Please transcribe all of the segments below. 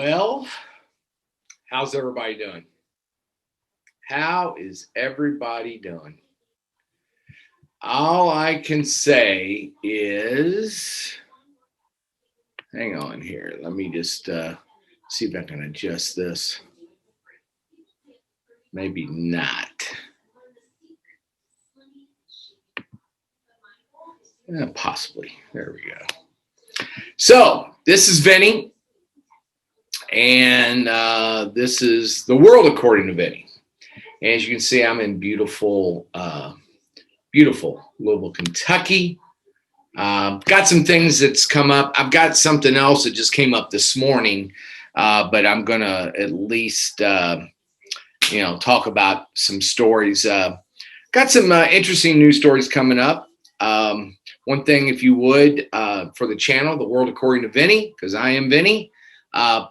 Well, how's everybody doing? How is everybody doing? All I can say is, hang on here. Let me just see if I can adjust this. Maybe not. Possibly. There we go. So, this is Vinnie, and this is The World According to Vinnie. As you can see, I'm in beautiful Louisville, Kentucky. Got some things that's come up. I've got something else that just came up this morning, but I'm going to at least, talk about some stories. Got some interesting news stories coming up. One thing, if you would, for the channel, The World According to Vinnie, because I am Vinnie,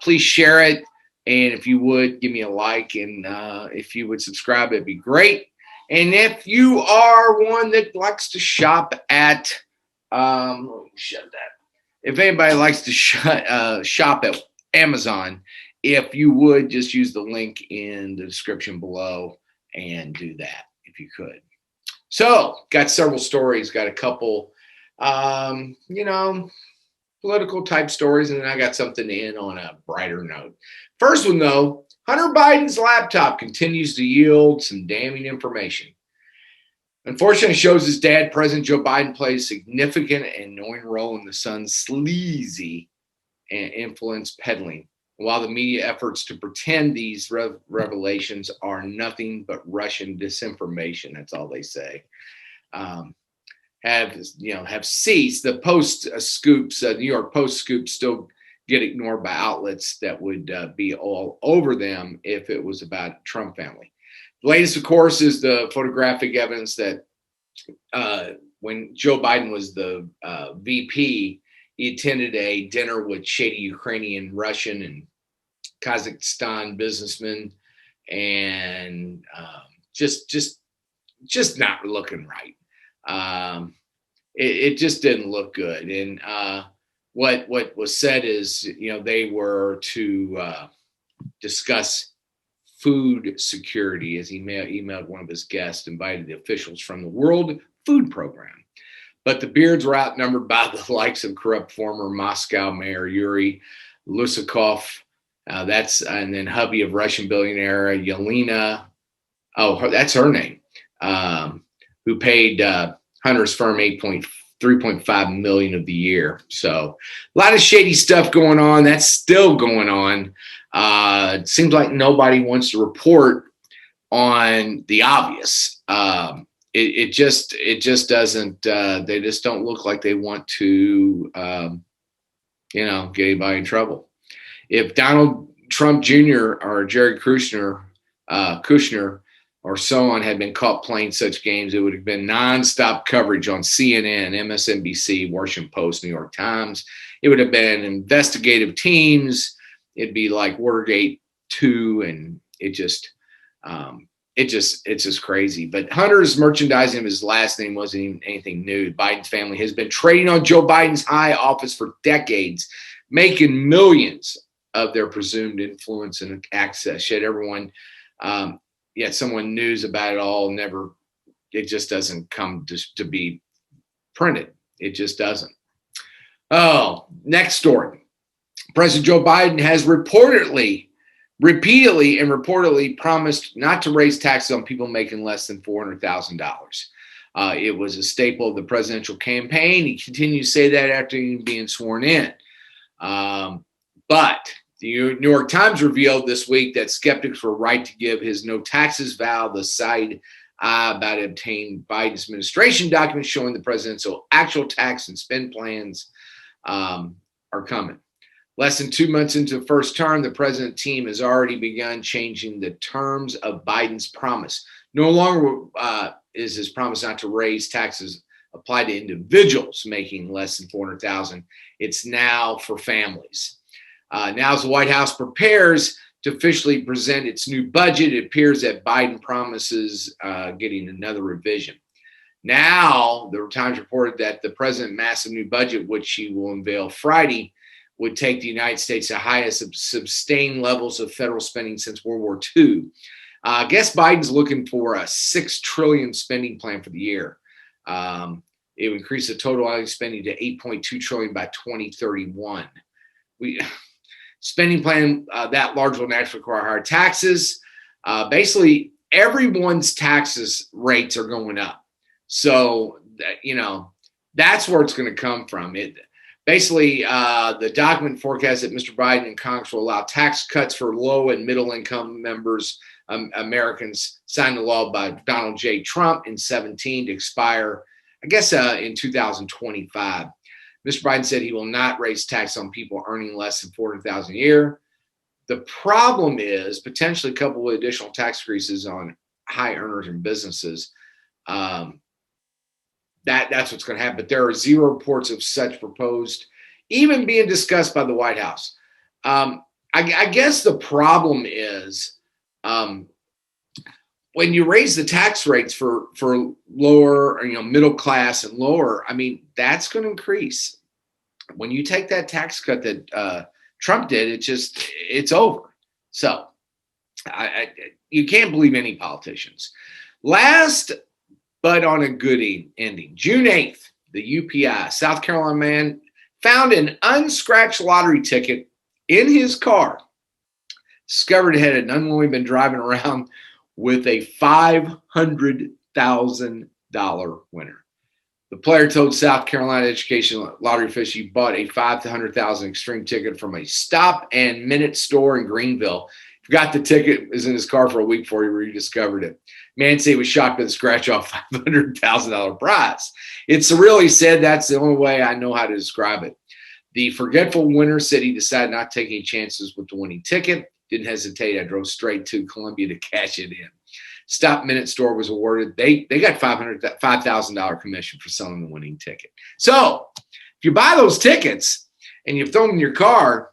please share it. And if you would, give me a like, and if you would subscribe, it'd be great. And if you are one that likes to shop at, let me shut that. If anybody likes to shop at Amazon, if you would just use the link in the description below and do that, if you could. So, got several stories, got a couple, political type stories, and then I got something to end on a brighter note. First one, though, Hunter Biden's laptop continues to yield some damning information. Unfortunately, it shows his dad, President Joe Biden, plays a significant and annoying role in the son's sleazy and influence peddling. While the media efforts to pretend these revelations are nothing but Russian disinformation, that's all they say, have ceased. The Post scoops, New York Post scoops, still get ignored by outlets that would be all over them if it was about Trump family. The latest, of course, is the photographic evidence that when Joe Biden was the VP, he attended a dinner with shady Ukrainian, Russian, and Kazakhstan businessmen, and just not looking right. It just didn't look good. And what was said is, they were to discuss food security, as he emailed one of his guests, invited the officials from the World Food Program. But the Beards were outnumbered by the likes of corrupt former Moscow Mayor Yuri Lusakov, and then hubby of Russian billionaire Yelena, that's her name, who paid Hunter's firm $3.5 million of the year. So a lot of shady stuff going on. That's still going on. It seems like nobody wants to report on the obvious. It just doesn't. They just don't look like they want to, get anybody in trouble. If Donald Trump Jr. or Jared Kushner, or so on had been caught playing such games, it would have been nonstop coverage on CNN, MSNBC, Washington Post, New York Times. It would have been investigative teams. It'd be like Watergate 2, and it's just crazy. But Hunter's merchandising of his last name wasn't even anything new. Biden's family has been trading on Joe Biden's high office for decades, making millions of their presumed influence and access. Yet everyone, yet someone news about it all. It just doesn't come to be printed. It just doesn't. Oh, next story. President Joe Biden has repeatedly promised not to raise taxes on people making less than $400,000. It was a staple of the presidential campaign. He continued to say that after being sworn in. But the New York Times revealed this week that skeptics were right to give his no taxes vow the side eye about obtaining Biden's administration documents showing the president's actual tax and spend plans are coming. Less than 2 months into the first term, the president team has already begun changing the terms of Biden's promise. No longer is his promise not to raise taxes applied to individuals making less than $400,000. It's now for families. Now, as the White House prepares to officially present its new budget, it appears that Biden promises getting another revision. Now, the Times reported that the president's massive new budget, which he will unveil Friday, would take the United States to highest sustained levels of federal spending since World War II. I guess Biden's looking for a $6 trillion spending plan for the year. It would increase the total annual spending to $8.2 trillion by 2031. Spending plan that large will naturally require higher taxes. Basically, everyone's taxes rates are going up. So, that's where it's going to come from. Basically, the document forecasts that Mr. Biden and Congress will allow tax cuts for low and middle income members, Americans, signed the law by Donald J. Trump in 2017 to expire, I guess, in 2025. Mr. Biden said he will not raise tax on people earning less than $400,000 a year. The problem is potentially coupled with additional tax increases on high earners and businesses. That's what's going to happen. But there are zero reports of such proposed even being discussed by the White House. I guess the problem is when you raise the tax rates for lower, middle class and lower, that's going to increase. When you take that tax cut that Trump did, it's over. So you can't believe any politicians. Last, but on a good ending, June 8th, the UPI, South Carolina man found an unscratched lottery ticket in his car. Discovered it had unknowingly been driving around with a $500,000 winner. The player told South Carolina Education Lottery official he bought a $500,000 to $100,000 extreme ticket from a stop and minute store in Greenville. Forgot the ticket was in his car for a week before he rediscovered it. Man said he was shocked by the scratch off $500,000 prize. It's surreal, he said. That's the only way I know how to describe it. The forgetful winner said he decided not to take any chances with the winning ticket. Didn't hesitate. I drove straight to Columbia to cash it in. Stop Minute Store was awarded. They got $5,000 commission for selling the winning ticket. So if you buy those tickets and you've thrown them in your car,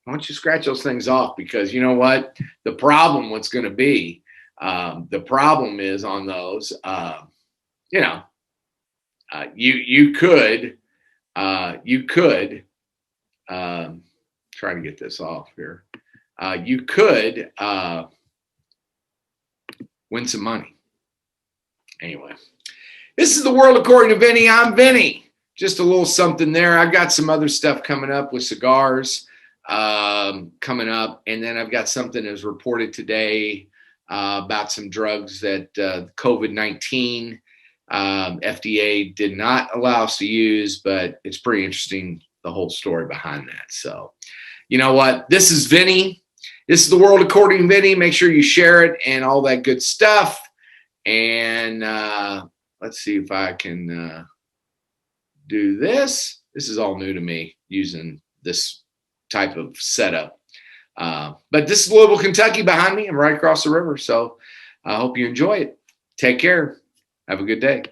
why don't you scratch those things off? Because you know what? The problem, what's going to be, the problem is on those, you could try to get this off here. You could win some money. Anyway, this is the world according to Vinnie. I'm Vinnie. Just a little something there. I've got some other stuff coming up with cigars coming up. And then I've got something that was reported today about some drugs that COVID-19 FDA did not allow us to use, but it's pretty interesting, the whole story behind that. So, you know what? This is Vinnie. This is the world according to Vinnie. Make sure you share it and all that good stuff. And let's see if I can do this. This is all new to me, using this type of setup. But this is Louisville, Kentucky behind me. I'm right across the river. So I hope you enjoy it. Take care. Have a good day.